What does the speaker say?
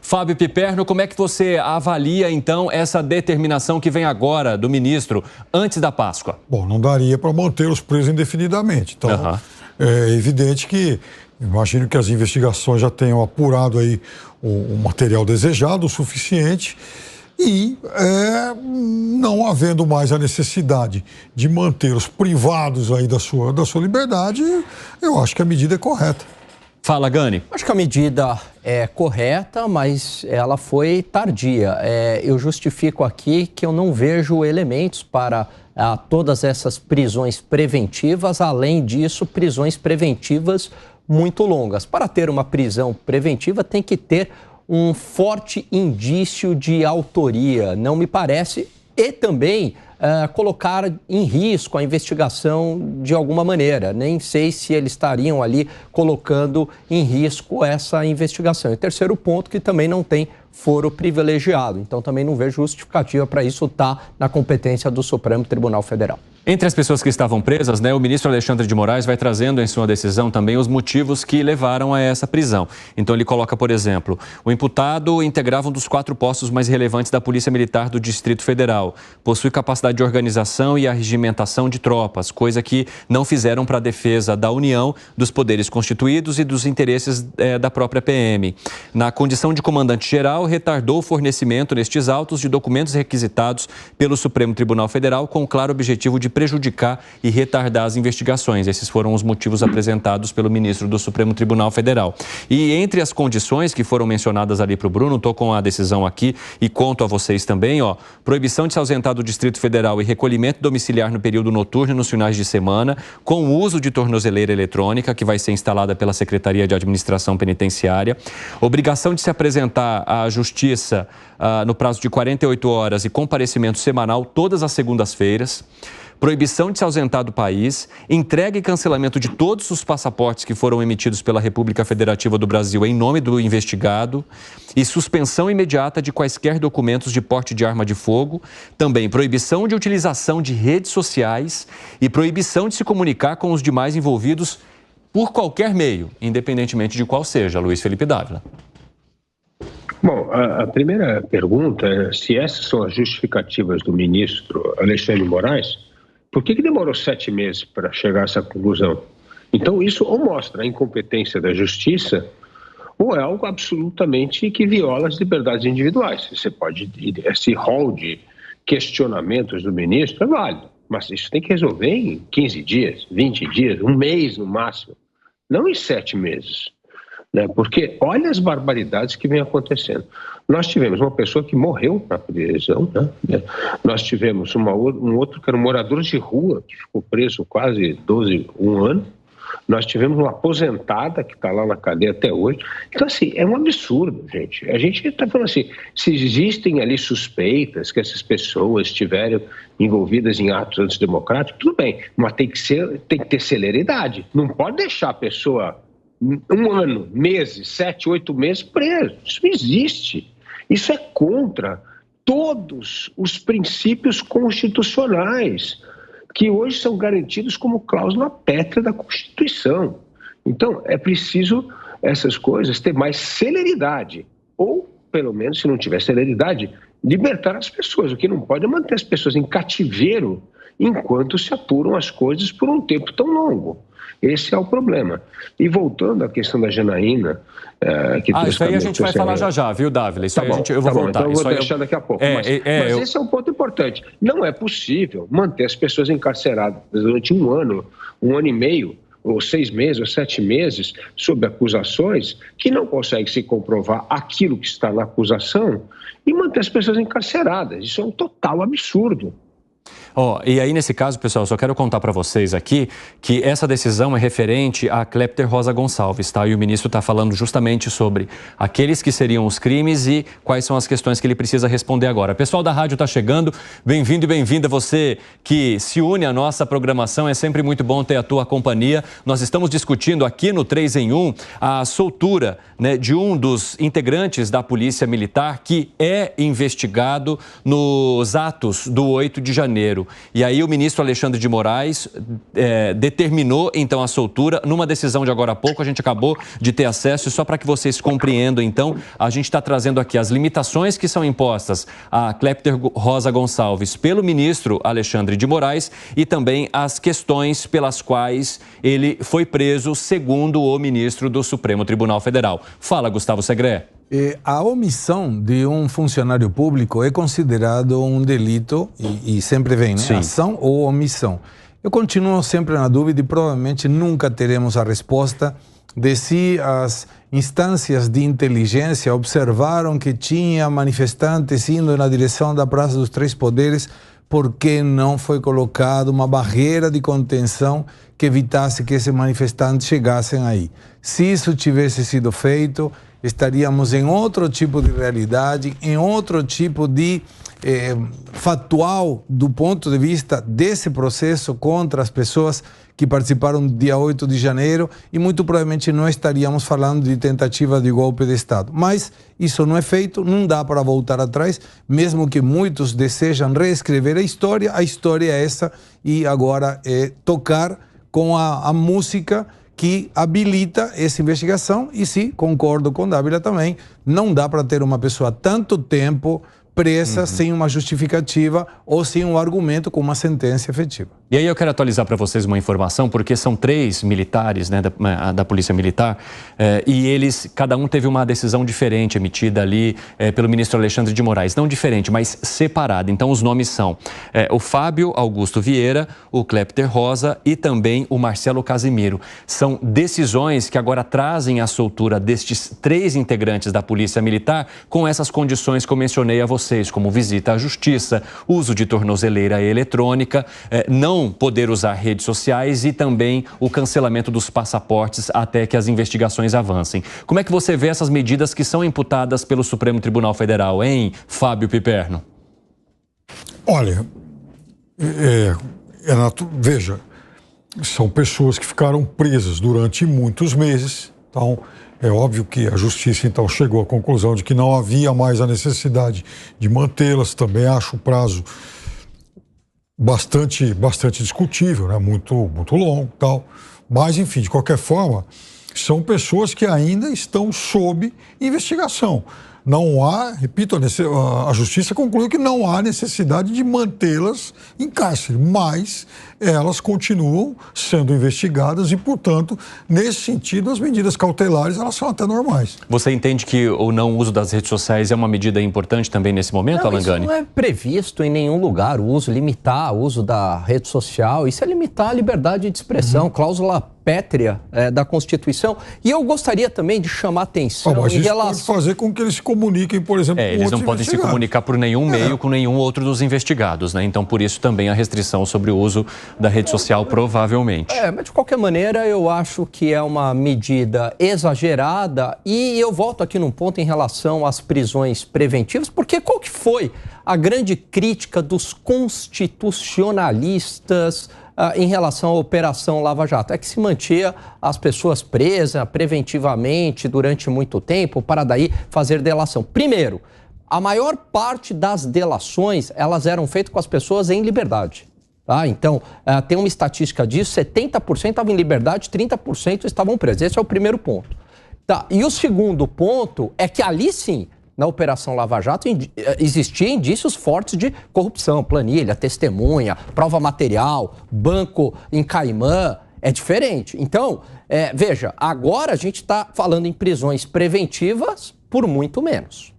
Fábio Piperno, como é que você avalia, então, essa determinação que vem agora do ministro, antes da Páscoa? Bom, não daria para mantê-los presos indefinidamente. Então, é evidente que, imagino que as investigações já tenham apurado aí o material desejado, o suficiente, e não havendo mais a necessidade de mantê-los privados aí da sua liberdade, eu acho que a medida é correta. Fala, Gani. Acho que a medida é correta, mas ela foi tardia. Eu justifico aqui que eu não vejo elementos para todas essas prisões preventivas. Além disso, prisões preventivas muito longas. Para ter uma prisão preventiva, tem que ter um forte indício de autoria, não me parece, e também colocar em risco a investigação de alguma maneira. Nem sei se eles estariam ali colocando em risco essa investigação. E terceiro ponto, que também não tem foro privilegiado. Então, também não vejo justificativa para isso estar na competência do Supremo Tribunal Federal. Entre as pessoas que estavam presas, o ministro Alexandre de Moraes vai trazendo em sua decisão também os motivos que levaram a essa prisão. Então ele coloca, por exemplo, o imputado integrava um dos 4 postos mais relevantes da Polícia Militar do Distrito Federal, possui capacidade de organização e arregimentação de tropas, coisa que não fizeram para a defesa da União, dos poderes constituídos e dos interesses da própria PM. Na condição de comandante-geral, retardou o fornecimento nestes autos de documentos requisitados pelo Supremo Tribunal Federal com o claro objetivo de prejudicar e retardar as investigações. Esses foram os motivos apresentados pelo ministro do Supremo Tribunal Federal. E entre as condições que foram mencionadas ali para o Bruno, estou com a decisão aqui e conto a vocês também, proibição de se ausentar do Distrito Federal e recolhimento domiciliar no período noturno e nos finais de semana, com o uso de tornozeleira eletrônica, que vai ser instalada pela Secretaria de Administração Penitenciária, obrigação de se apresentar à Justiça no prazo de 48 horas e comparecimento semanal todas as segundas-feiras, proibição de se ausentar do país, entrega e cancelamento de todos os passaportes que foram emitidos pela República Federativa do Brasil em nome do investigado e suspensão imediata de quaisquer documentos de porte de arma de fogo, também proibição de utilização de redes sociais e proibição de se comunicar com os demais envolvidos por qualquer meio, independentemente de qual seja. Luiz Felipe Dávila. Bom, a primeira pergunta é se essas são as justificativas do ministro Alexandre de Moraes. Por que demorou 7 meses para chegar a essa conclusão? Então, isso ou mostra a incompetência da justiça ou é algo absolutamente que viola as liberdades individuais. Você pode, esse rol de questionamentos do ministro é válido, mas isso tem que resolver em 15 dias, 20 dias, um mês no máximo, não em 7 meses. Porque olha as barbaridades que vem acontecendo. Nós tivemos uma pessoa que morreu na prisão, Nós tivemos um outro que era um morador de rua, que ficou preso quase um ano. Nós tivemos uma aposentada que está lá na cadeia até hoje. Então, assim, é um absurdo, gente. A gente está falando assim, se existem ali suspeitas que essas pessoas estiveram envolvidas em atos antidemocráticos, tudo bem, mas tem que ter celeridade. Não pode deixar a pessoa 1 ano, meses, 7, 8 meses preso. Isso não existe. Isso é contra todos os princípios constitucionais que hoje são garantidos como cláusula pétrea da Constituição. Então, é preciso essas coisas ter mais celeridade. Ou, pelo menos, se não tiver celeridade, libertar as pessoas. O que não pode é manter as pessoas em cativeiro enquanto se apuram as coisas por um tempo tão longo. Esse é o problema. E voltando à questão da Janaína... isso aí a gente vai falar já, viu, Dávila? Isso aí eu vou voltar. Então eu vou deixar daqui a pouco. Mas esse é um ponto importante. Não é possível manter as pessoas encarceradas durante 1 ano, 1 ano e meio, ou 6 meses, ou 7 meses, sob acusações que não conseguem se comprovar aquilo que está na acusação e manter as pessoas encarceradas. Isso é um total absurdo. E aí, nesse caso, pessoal, só quero contar para vocês aqui que essa decisão é referente a Clepter Rosa Gonçalves, tá? E o ministro está falando justamente sobre aqueles que seriam os crimes e quais são as questões que ele precisa responder agora. Pessoal da rádio está chegando, bem-vindo e bem-vinda você que se une à nossa programação, é sempre muito bom ter a tua companhia. Nós estamos discutindo aqui no 3 em 1 a soltura, de um dos integrantes da Polícia Militar que é investigado nos atos do 8 de janeiro. E aí o ministro Alexandre de Moraes determinou, então, a soltura. Numa decisão de agora há pouco, a gente acabou de ter acesso, e só para que vocês compreendam, então, a gente está trazendo aqui as limitações que são impostas a Clepter Rosa Gonçalves pelo ministro Alexandre de Moraes e também as questões pelas quais ele foi preso, segundo o ministro do Supremo Tribunal Federal. Fala, Gustavo Segré. A omissão de um funcionário público é considerado um delito e sempre vem, né? Ação ou omissão. Eu continuo sempre na dúvida e provavelmente nunca teremos a resposta de se as instâncias de inteligência observaram que tinha manifestantes indo na direção da Praça dos Três Poderes, por que não foi colocada uma barreira de contenção que evitasse que esses manifestantes chegassem aí. Se isso tivesse sido feito, estaríamos em outro tipo de realidade, em outro tipo de factual do ponto de vista desse processo contra as pessoas que participaram do dia 8 de janeiro e muito provavelmente não estaríamos falando de tentativa de golpe de Estado. Mas isso não é feito, não dá para voltar atrás, mesmo que muitos desejam reescrever a história é essa e agora é tocar com a música que habilita essa investigação e sim, concordo com Dávila também, não dá para ter uma pessoa tanto tempo presa sem uma justificativa ou sem um argumento com uma sentença efetiva. E aí eu quero atualizar para vocês uma informação, porque são 3 militares, né, da Polícia Militar, e eles, cada um teve uma decisão diferente emitida ali pelo ministro Alexandre de Moraes. Não diferente, mas separada. Então os nomes são o Fábio Augusto Vieira, o Clepter Rosa e também o Marcelo Casimiro. São decisões que agora trazem a soltura destes 3 integrantes da Polícia Militar com essas condições que eu mencionei a vocês, como visita à justiça, uso de tornozeleira eletrônica, não poder usar redes sociais e também o cancelamento dos passaportes até que as investigações avancem. Como é que você vê essas medidas que são imputadas pelo Supremo Tribunal Federal, hein, Fábio Piperno? Olha, veja, são pessoas que ficaram presas durante muitos meses, então é óbvio que a justiça então chegou à conclusão de que não havia mais a necessidade de mantê-las. Também acho o prazo bastante discutível, né? Muito longo, tal. Mas enfim, de qualquer forma, são pessoas que ainda estão sob investigação. Não há, repito, a justiça concluiu que não há necessidade de mantê-las em cárcere, mas elas continuam sendo investigadas e, portanto, nesse sentido, as medidas cautelares elas são até normais. Você entende que o não uso das redes sociais é uma medida importante também nesse momento, Alan Gani? Isso não é previsto em nenhum lugar, limitar o uso da rede social, isso é limitar a liberdade de expressão, cláusula pétrea da Constituição. E eu gostaria também de chamar a atenção mas isso pode fazer com que eles se comuniquem, por exemplo, com eles não podem se comunicar por nenhum meio com nenhum outro dos investigados, né? Então, por isso também a restrição sobre o uso da rede social, provavelmente. Mas de qualquer maneira, eu acho que é uma medida exagerada e eu volto aqui num ponto em relação às prisões preventivas, porque qual que foi a grande crítica dos constitucionalistas em relação à Operação Lava Jato? É que se mantinha as pessoas presas preventivamente durante muito tempo para daí fazer delação. Primeiro, a maior parte das delações, elas eram feitas com as pessoas em liberdade. Tá? Então, tem uma estatística disso, 70% estavam em liberdade, 30% estavam presos. Esse é o primeiro ponto. Tá? E o segundo ponto é que ali sim, na Operação Lava Jato, existiam indícios fortes de corrupção, planilha, testemunha, prova material, banco em Caimã, é diferente. Então, veja, agora a gente está falando em prisões preventivas por muito menos.